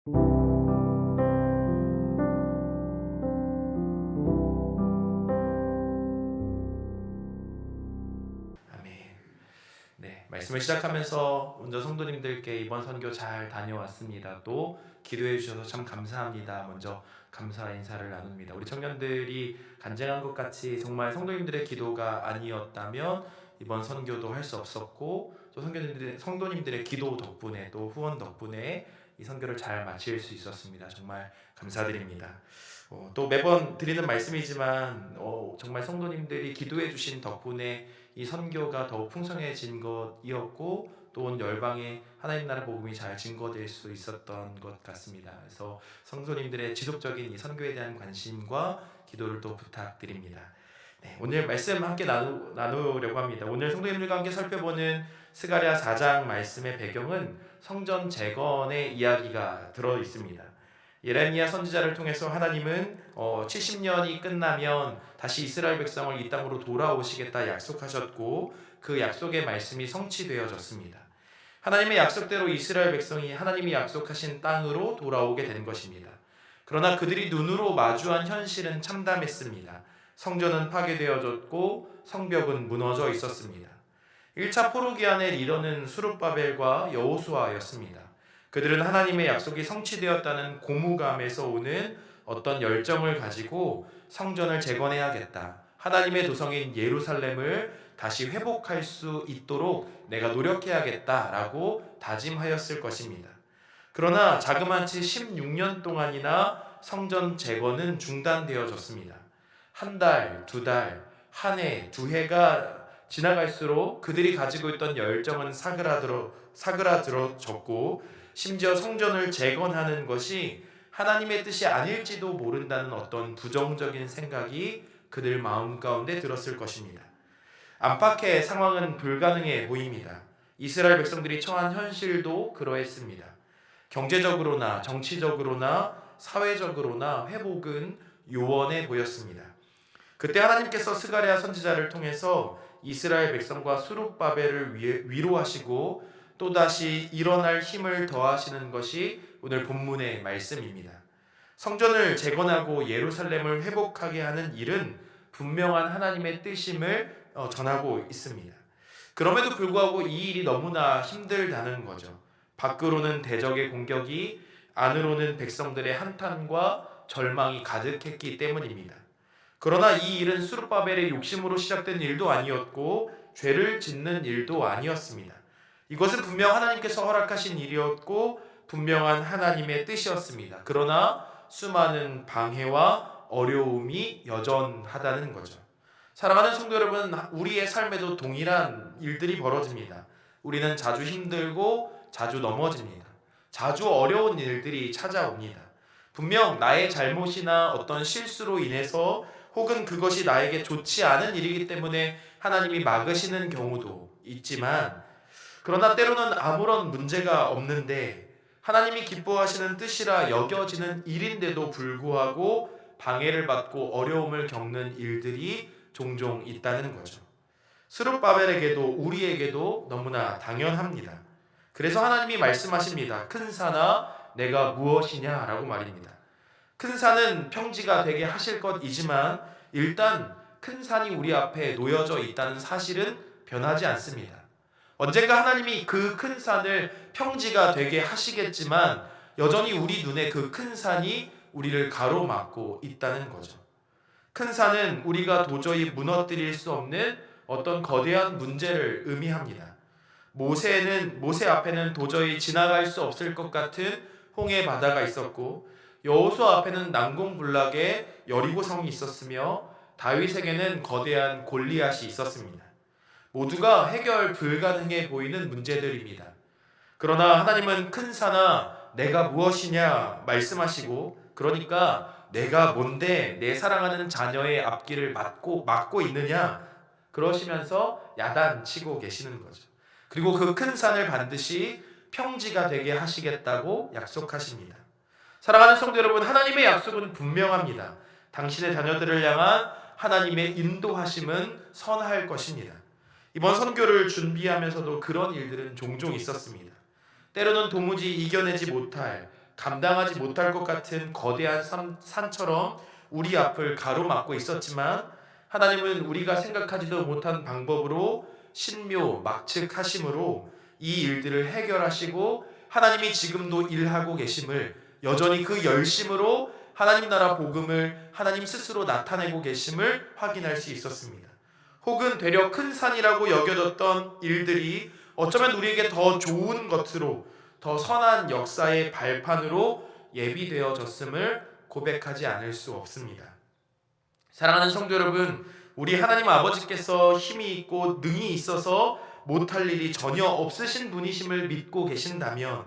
아멘. 네, 말씀을 시작하면서 먼저 성도님들께 이번 선교 잘 다녀왔습니다. 또 기도해 주셔서 참 감사합니다. 먼저 감사 인사를 나눕니다. 우리 청년들이 간증한 것 같이 정말 성도님들의 기도가 아니었다면 이번 선교도 할 수 없었고, 또 성도님들의 기도 덕분에 또 후원 덕분에 이 선교를 잘 마칠 수 있었습니다. 정말 감사드립니다. 또 매번 드리는 말씀이지만 정말 성도님들이 기도해 주신 덕분에 이 선교가 더욱 풍성해진 것이었고, 또 온 열방에 하나님 나라 복음이 잘 증거될 수 있었던 것 같습니다. 그래서 성도님들의 지속적인 이 선교에 대한 관심과 기도를 또 부탁드립니다. 네, 오늘 말씀 함께 나누려고 합니다. 오늘 성도님들과 함께 살펴보는 스가랴 4장 말씀의 배경은 성전 재건의 이야기가 들어 있습니다. 예레미야 선지자를 통해서 하나님은 70년이 끝나면 다시 이스라엘 백성을 이 땅으로 돌아오시겠다 약속하셨고, 그 약속의 말씀이 성취되어졌습니다. 하나님의 약속대로 이스라엘 백성이 하나님이 약속하신 땅으로 돌아오게 된 것입니다. 그러나 그들이 눈으로 마주한 현실은 참담했습니다. 성전은 파괴되어졌고 성벽은 무너져 있었습니다. 1차 포로기한을 이뤄낸 수룹바벨과 여호수아였습니다. 그들은 하나님의 약속이 성취되었다는 고무감에서 오는 어떤 열정을 가지고 성전을 재건해야겠다, 하나님의 도성인 예루살렘을 다시 회복할 수 있도록 내가 노력해야겠다라고 다짐하였을 것입니다. 그러나 자그마치 16년 동안이나 성전 재건은 중단되어졌습니다. 한 달, 두 달, 한 해, 두 해가 지나갈수록 그들이 가지고 있던 열정은 사그라들어졌고, 심지어 성전을 재건하는 것이 하나님의 뜻이 아닐지도 모른다는 어떤 부정적인 생각이 그들 마음 가운데 들었을 것입니다. 안팎의 상황은 불가능해 보입니다. 이스라엘 백성들이 처한 현실도 그러했습니다. 경제적으로나 정치적으로나 사회적으로나 회복은 요원해 보였습니다. 그때 하나님께서 스가랴 선지자를 통해서 이스라엘 백성과 수룹바벨을 위로하시고 또다시 일어날 힘을 더하시는 것이 오늘 본문의 말씀입니다. 성전을 재건하고 예루살렘을 회복하게 하는 일은 분명한 하나님의 뜻임을 전하고 있습니다. 그럼에도 불구하고 이 일이 너무나 힘들다는 거죠. 밖으로는 대적의 공격이, 안으로는 백성들의 한탄과 절망이 가득했기 때문입니다. 그러나 이 일은 수룹바벨의 욕심으로 시작된 일도 아니었고 죄를 짓는 일도 아니었습니다. 이것은 분명 하나님께서 허락하신 일이었고 분명한 하나님의 뜻이었습니다. 그러나 수많은 방해와 어려움이 여전하다는 거죠. 사랑하는 성도 여러분, 우리의 삶에도 동일한 일들이 벌어집니다. 우리는 자주 힘들고 자주 넘어집니다. 자주 어려운 일들이 찾아옵니다. 분명 나의 잘못이나 어떤 실수로 인해서, 혹은 그것이 나에게 좋지 않은 일이기 때문에 하나님이 막으시는 경우도 있지만, 그러나 때로는 아무런 문제가 없는데 하나님이 기뻐하시는 뜻이라 여겨지는 일인데도 불구하고 방해를 받고 어려움을 겪는 일들이 종종 있다는 거죠. 스룹바벨에게도 우리에게도 너무나 당연합니다. 그래서 하나님이 말씀하십니다. 큰 산아 내가 무엇이냐 라고 말입니다. 큰 산은 평지가 되게 하실 것이지만 일단 큰 산이 우리 앞에 놓여져 있다는 사실은 변하지 않습니다. 언젠가 하나님이 그 큰 산을 평지가 되게 하시겠지만 여전히 우리 눈에 그 큰 산이 우리를 가로막고 있다는 거죠. 큰 산은 우리가 도저히 무너뜨릴 수 없는 어떤 거대한 문제를 의미합니다. 모세 앞에는 도저히 지나갈 수 없을 것 같은 홍해 바다가 있었고, 여호수아 앞에는 난공불락의 여리고성이 있었으며, 다윗에게는 거대한 골리앗이 있었습니다. 모두가 해결 불가능해 보이는 문제들입니다. 그러나 하나님은 큰 산아 내가 무엇이냐 말씀하시고, 그러니까 내가 뭔데 내 사랑하는 자녀의 앞길을 막고 있느냐 그러시면서 야단치고 계시는 거죠. 그리고 그 큰 산을 반드시 평지가 되게 하시겠다고 약속하십니다. 사랑하는 성도 여러분, 하나님의 약속은 분명합니다. 당신의 자녀들을 향한 하나님의 인도하심은 선할 것입니다. 이번 선교를 준비하면서도 그런 일들은 종종 있었습니다. 때로는 도무지 이겨내지 못할 감당하지 못할 것 같은 거대한 산처럼 우리 앞을 가로막고 있었지만 하나님은 우리가 생각하지도 못한 방법으로 신묘 막측하심으로 이 일들을 해결하시고 하나님이 지금도 일하고 계심을, 여전히 그 열심으로 하나님 나라 복음을 하나님 스스로 나타내고 계심을 확인할 수 있었습니다. 혹은 되려 큰 산이라고 여겨졌던 일들이 어쩌면 우리에게 더 좋은 것으로, 더 선한 역사의 발판으로 예비되어졌음을 고백하지 않을 수 없습니다. 사랑하는 성도 여러분, 우리 하나님 아버지께서 힘이 있고 능이 있어서 못할 일이 전혀 없으신 분이심을 믿고 계신다면,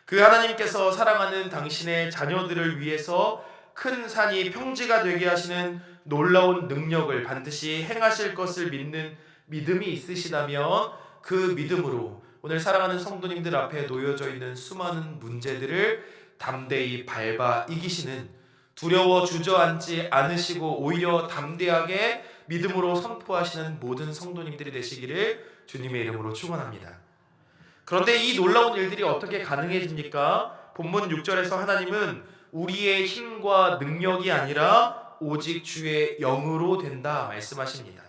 그 하나님께서 사랑하는 당신의 자녀들을 위해서 큰 산이 평지가 되게 하시는 놀라운 능력을 반드시 행하실 것을 믿는 믿음이 있으시다면, 그 믿음으로 오늘 사랑하는 성도님들 앞에 놓여져 있는 수많은 문제들을 담대히 밟아 이기시는, 두려워 주저앉지 않으시고 오히려 담대하게 믿음으로 선포하시는 모든 성도님들이 되시기를 주님의 이름으로 축원합니다. 그런데 이 놀라운 일들이 어떻게 가능해집니까? 본문 6절에서 하나님은 우리의 힘과 능력이 아니라 오직 주의 영으로 된다 말씀하십니다.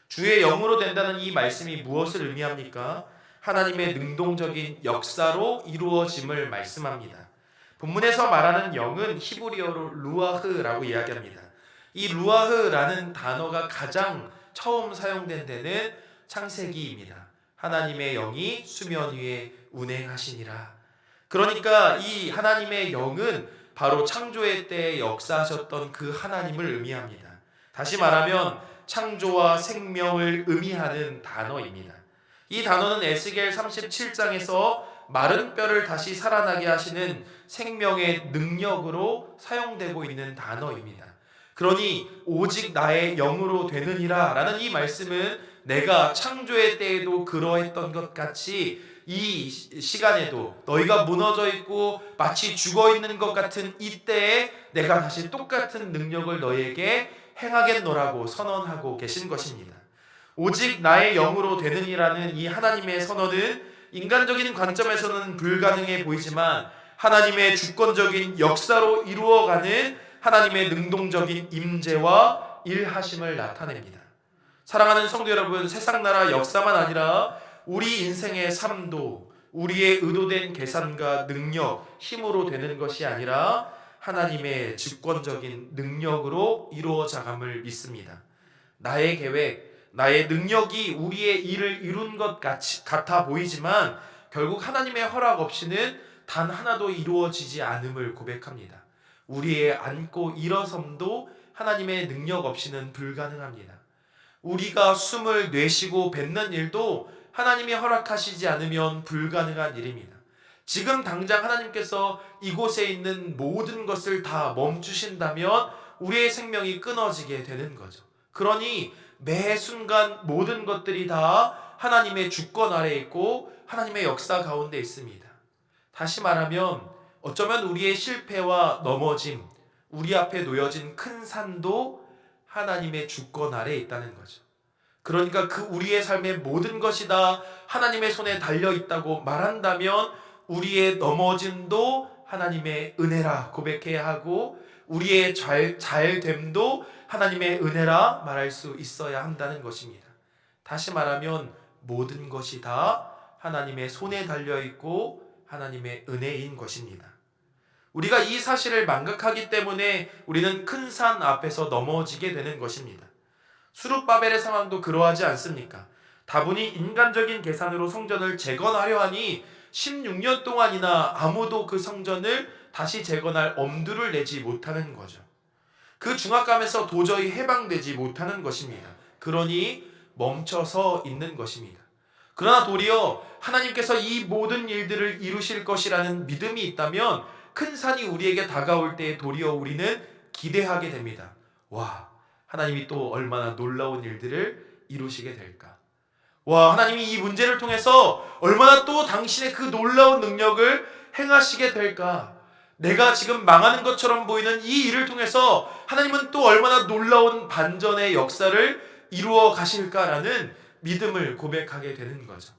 주의 영으로 된다는 이 말씀이 무엇을 의미합니까? 하나님의 능동적인 역사로 이루어짐을 말씀합니다. 본문에서 말하는 영은 히브리어로 루아흐라고 이야기합니다. 이 루아흐라는 단어가 가장 처음 사용된 데는 창세기입니다. 하나님의 영이 수면 위에 운행하시니라. 그러니까 이 하나님의 영은 바로 창조의 때에 역사하셨던 그 하나님을 의미합니다. 다시 말하면 창조와 생명을 의미하는 단어입니다. 이 단어는 에스겔 37장에서 마른 뼈를 다시 살아나게 하시는 생명의 능력으로 사용되고 있는 단어입니다. 그러니 오직 나의 영으로 되느니라 라는 이 말씀은 내가 창조의 때에도 그러했던 것 같이 이 시간에도 너희가 무너져 있고 마치 죽어 있는 것 같은 이때에 내가 다시 똑같은 능력을 너희에게 행하겠노라고 선언하고 계신 것입니다. 오직 나의 영으로 되느니라는 이 하나님의 선언은 인간적인 관점에서는 불가능해 보이지만 하나님의 주권적인 역사로 이루어가는 하나님의 능동적인 임재와 일하심을 나타냅니다. 사랑하는 성도 여러분, 세상 나라 역사만 아니라 우리 인생의 삶도 우리의 의도된 계산과 능력, 힘으로 되는 것이 아니라 하나님의 주권적인 능력으로 이루어져감을 믿습니다. 나의 계획, 나의 능력이 우리의 일을 이룬 것 같아 보이지만 결국 하나님의 허락 없이는 단 하나도 이루어지지 않음을 고백합니다. 우리의 앉고 일어섬도 하나님의 능력 없이는 불가능합니다. 우리가 숨을 내쉬고 뱉는 일도 하나님이 허락하시지 않으면 불가능한 일입니다. 지금 당장 하나님께서 이곳에 있는 모든 것을 다 멈추신다면 우리의 생명이 끊어지게 되는 거죠. 그러니 매 순간 모든 것들이 다 하나님의 주권 아래에 있고 하나님의 역사 가운데 있습니다. 다시 말하면 어쩌면 우리의 실패와 넘어짐, 우리 앞에 놓여진 큰 산도 하나님의 주권 아래에 있다는 거죠. 그러니까 그 우리의 삶의 모든 것이 다 하나님의 손에 달려 있다고 말한다면 우리의 넘어짐도 하나님의 은혜라 고백해야 하고 우리의 잘됨도 하나님의 은혜라 말할 수 있어야 한다는 것입니다. 다시 말하면 모든 것이 다 하나님의 손에 달려 있고 하나님의 은혜인 것입니다. 우리가 이 사실을 망각하기 때문에 우리는 큰 산 앞에서 넘어지게 되는 것입니다. 수룹바벨의 상황도 그러하지 않습니까? 다분히 인간적인 계산으로 성전을 재건하려 하니 16년 동안이나 아무도 그 성전을 다시 재건할 엄두를 내지 못하는 거죠. 그 중압감에서 도저히 해방되지 못하는 것입니다. 그러니 멈춰서 있는 것입니다. 그러나 도리어 하나님께서 이 모든 일들을 이루실 것이라는 믿음이 있다면 큰 산이 우리에게 다가올 때 도리어 우리는 기대하게 됩니다. 와, 하나님이 또 얼마나 놀라운 일들을 이루시게 될까? 와, 하나님이 이 문제를 통해서 얼마나 또 당신의 그 놀라운 능력을 행하시게 될까? 내가 지금 망하는 것처럼 보이는 이 일을 통해서 하나님은 또 얼마나 놀라운 반전의 역사를 이루어 가실까라는 믿음을 고백하게 되는 거죠.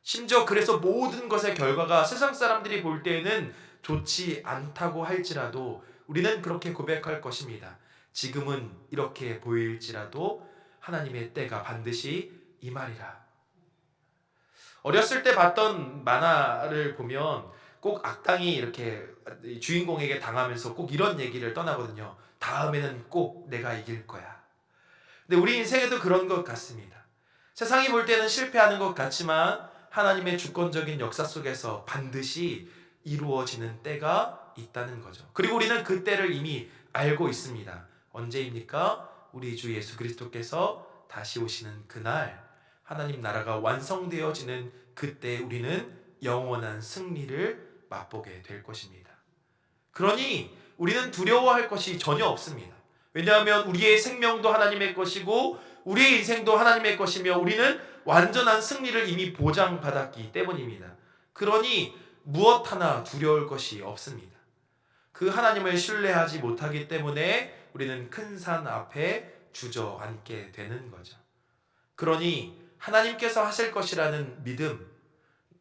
심지어 그래서 모든 것의 결과가 세상 사람들이 볼 때에는 좋지 않다고 할지라도 우리는 그렇게 고백할 것입니다. 지금은 이렇게 보일지라도 하나님의 때가 반드시 임하리라. 어렸을 때 봤던 만화를 보면 꼭 악당이 이렇게 주인공에게 당하면서 꼭 이런 얘기를 떠나거든요. 다음에는 꼭 내가 이길 거야. 근데 우리 인생에도 그런 것 같습니다. 세상이 볼 때는 실패하는 것 같지만 하나님의 주권적인 역사 속에서 반드시 이루어지는 때가 있다는 거죠. 그리고 우리는 그 때를 이미 알고 있습니다. 언제입니까? 우리 주 예수 그리스도께서 다시 오시는 그날, 하나님 나라가 완성되어지는 그때 우리는 영원한 승리를 맛보게 될 것입니다. 그러니 우리는 두려워할 것이 전혀 없습니다. 왜냐하면 우리의 생명도 하나님의 것이고 우리의 인생도 하나님의 것이며 우리는 완전한 승리를 이미 보장받았기 때문입니다. 그러니 무엇 하나 두려울 것이 없습니다. 그 하나님을 신뢰하지 못하기 때문에 우리는 큰 산 앞에 주저앉게 되는 거죠. 그러니 하나님께서 하실 것이라는 믿음,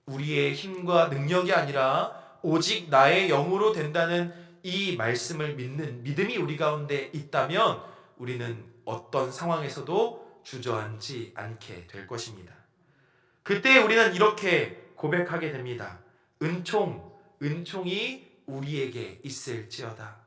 우리의 힘과 능력이 아니라 오직 나의 영으로 된다는 이 말씀을 믿는 믿음이 우리 가운데 있다면 우리는 어떤 상황에서도 주저앉지 않게 될 것입니다. 그때 우리는 이렇게 고백하게 됩니다. 은총이 우리에게 있을지어다.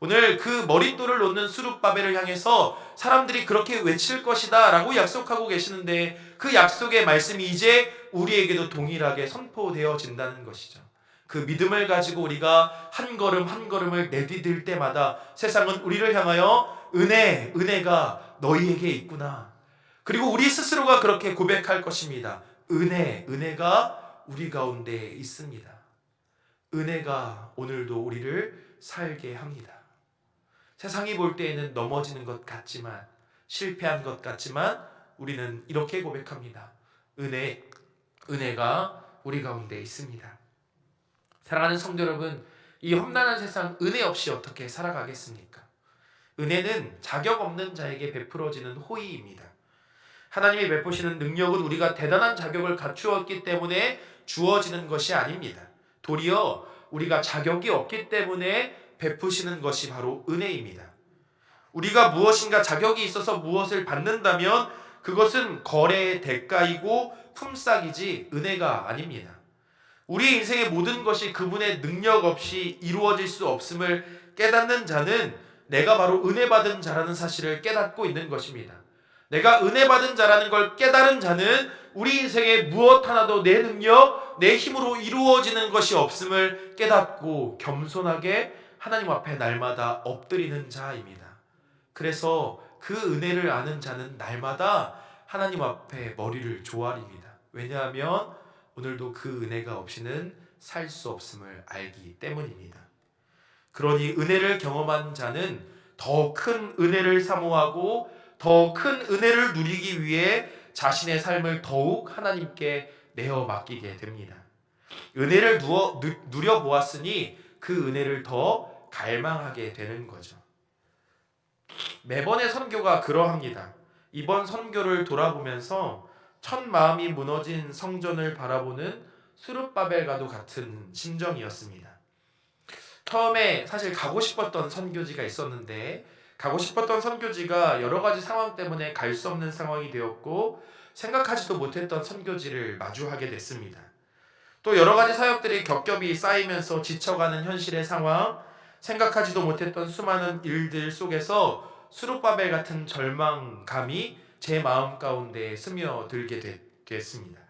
오늘 그 머릿돌을 놓는 수룹바벨을 향해서 사람들이 그렇게 외칠 것이다 라고 약속하고 계시는데 그 약속의 말씀이 이제 우리에게도 동일하게 선포되어진다는 것이죠. 그 믿음을 가지고 우리가 한 걸음 한 걸음을 내디딜 때마다 세상은 우리를 향하여 은혜가 너희에게 있구나. 그리고 우리 스스로가 그렇게 고백할 것입니다. 은혜가 우리 가운데 있습니다. 은혜가 오늘도 우리를 살게 합니다. 세상이 볼 때에는 넘어지는 것 같지만, 실패한 것 같지만 우리는 이렇게 고백합니다. 은혜가 우리 가운데 있습니다. 사랑하는 성도 여러분, 이 험난한 세상 은혜 없이 어떻게 살아가겠습니까? 은혜는 자격 없는 자에게 베풀어지는 호의입니다. 하나님이 베푸시는 능력은 우리가 대단한 자격을 갖추었기 때문에 주어지는 것이 아닙니다. 도리어 우리가 자격이 없기 때문에 베푸시는 것이 바로 은혜입니다. 우리가 무엇인가 자격이 있어서 무엇을 받는다면 그것은 거래의 대가이고 품삯이지 은혜가 아닙니다. 우리 인생의 모든 것이 그분의 능력 없이 이루어질 수 없음을 깨닫는 자는 내가 바로 은혜 받은 자라는 사실을 깨닫고 있는 것입니다. 내가 은혜 받은 자라는 걸 깨달은 자는 우리 인생에 무엇 하나도 내 능력, 내 힘으로 이루어지는 것이 없음을 깨닫고 겸손하게 하나님 앞에 날마다 엎드리는 자입니다. 그래서 그 은혜를 아는 자는 날마다 하나님 앞에 머리를 조아립니다. 왜냐하면 오늘도 그 은혜가 없이는 살 수 없음을 알기 때문입니다. 그러니 은혜를 경험한 자는 더 큰 은혜를 사모하고 더 큰 은혜를 누리기 위해 자신의 삶을 더욱 하나님께 내어 맡기게 됩니다. 은혜를 누려보았으니 그 은혜를 더 갈망하게 되는 거죠. 매번의 선교가 그러합니다. 이번 선교를 돌아보면서 첫 마음이 무너진 성전을 바라보는 수룹바벨과도 같은 심정이었습니다. 처음에 사실 가고 싶었던 선교지가 있었는데 가고 싶었던 선교지가 여러 가지 상황 때문에 갈 수 없는 상황이 되었고 생각하지도 못했던 선교지를 마주하게 됐습니다. 또 여러 가지 사역들이 겹겹이 쌓이면서 지쳐가는 현실의 상황, 생각하지도 못했던 수많은 일들 속에서 수룹바벨 같은 절망감이 제 마음 가운데 스며들게 됐습니다.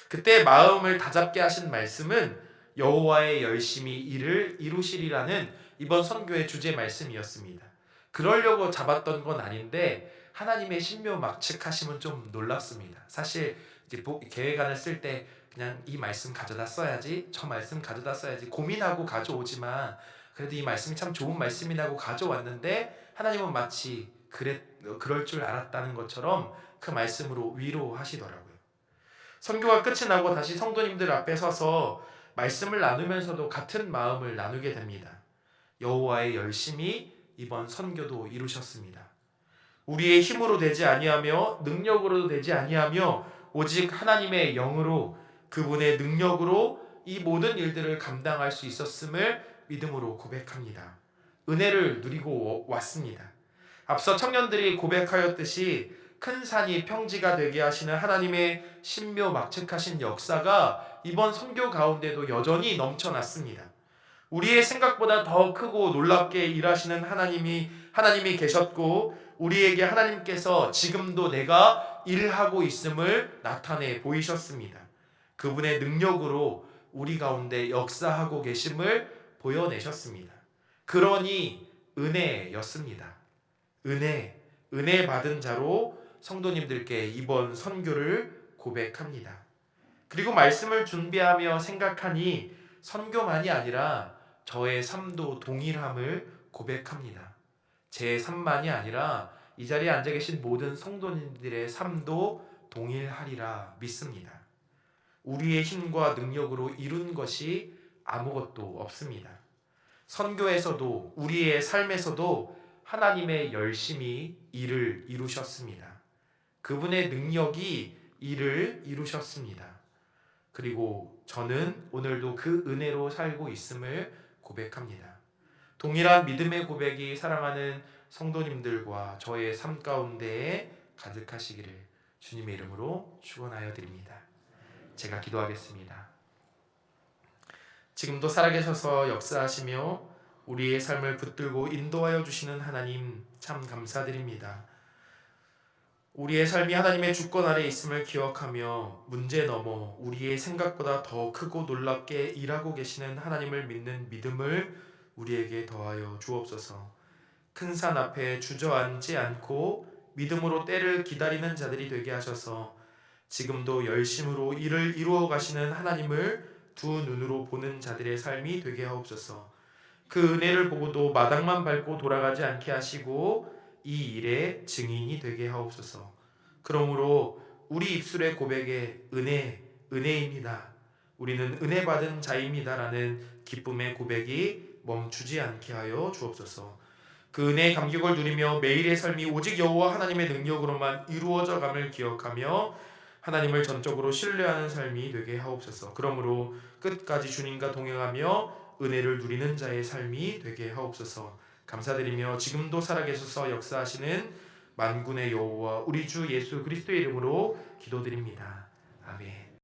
그때 마음을 다잡게 하신 말씀은 여호와의 열심히 일을 이루시리라는 이번 선교의 주제 말씀이었습니다. 그러려고 잡았던 건 아닌데 하나님의 신묘막측하심은 좀 놀랍습니다. 사실 이제 계획안을 쓸 때 그냥 이 말씀 가져다 써야지, 저 말씀 가져다 써야지 고민하고 가져오지만 그래도 이 말씀이 참 좋은 말씀이라고 가져왔는데 하나님은 마치 그럴 줄 알았다는 것처럼 그 말씀으로 위로하시더라고요. 선교가 끝이 나고 다시 성도님들 앞에 서서 말씀을 나누면서도 같은 마음을 나누게 됩니다. 여호와의 열심히 이번 선교도 이루셨습니다. 우리의 힘으로 되지 아니하며 능력으로도 되지 아니하며 오직 하나님의 영으로 그분의 능력으로 이 모든 일들을 감당할 수 있었음을 믿음으로 고백합니다. 은혜를 누리고 왔습니다. 앞서 청년들이 고백하였듯이 큰 산이 평지가 되게 하시는 하나님의 신묘막측하신 역사가 이번 선교 가운데도 여전히 넘쳐났습니다. 우리의 생각보다 더 크고 놀랍게 일하시는 하나님이 계셨고, 우리에게 하나님께서 지금도 내가 일하고 있음을 나타내 보이셨습니다. 그분의 능력으로 우리 가운데 역사하고 계심을 보여내셨습니다. 그러니 은혜였습니다. 은혜 받은 자로 성도님들께 이번 선교를 고백합니다. 그리고 말씀을 준비하며 생각하니 선교만이 아니라 저의 삶도 동일함을 고백합니다. 제 삶만이 아니라 이 자리에 앉아 계신 모든 성도님들의 삶도 동일하리라 믿습니다. 우리의 힘과 능력으로 이룬 것이 아무것도 없습니다. 선교에서도 우리의 삶에서도 하나님의 열심히 일을 이루셨습니다. 그분의 능력이 일을 이루셨습니다. 그리고 저는 오늘도 그 은혜로 살고 있음을 고백합니다. 동일한 믿음의 고백이 사랑하는 성도님들과 저의 삶 가운데에 가득하시기를 주님의 이름으로 축원하여 드립니다. 제가 기도하겠습니다. 지금도 살아계셔서 역사하시며 우리의 삶을 붙들고 인도하여 주시는 하나님 참 감사드립니다. 우리의 삶이 하나님의 주권 아래 있음을 기억하며 문제 넘어 우리의 생각보다 더 크고 놀랍게 일하고 계시는 하나님을 믿는 믿음을 우리에게 더하여 주옵소서. 큰 산 앞에 주저앉지 않고 믿음으로 때를 기다리는 자들이 되게 하셔서 지금도 열심으로 일을 이루어 가시는 하나님을 두 눈으로 보는 자들의 삶이 되게 하옵소서. 그 은혜를 보고도 마당만 밟고 돌아가지 않게 하시고 이 일의 증인이 되게 하옵소서. 그러므로 우리 입술의 고백에 은혜입니다. 우리는 은혜 받은 자입니다라는 기쁨의 고백이 멈추지 않게 하여 주옵소서. 그 은혜의 감격을 누리며 매일의 삶이 오직 여호와 하나님의 능력으로만 이루어져 감을 기억하며 하나님을 전적으로 신뢰하는 삶이 되게 하옵소서. 그러므로 끝까지 주님과 동행하며 은혜를 누리는 자의 삶이 되게 하옵소서. 감사드리며 지금도 살아계셔서 역사하시는 만군의 여호와 우리 주 예수 그리스도의 이름으로 기도드립니다. 아멘.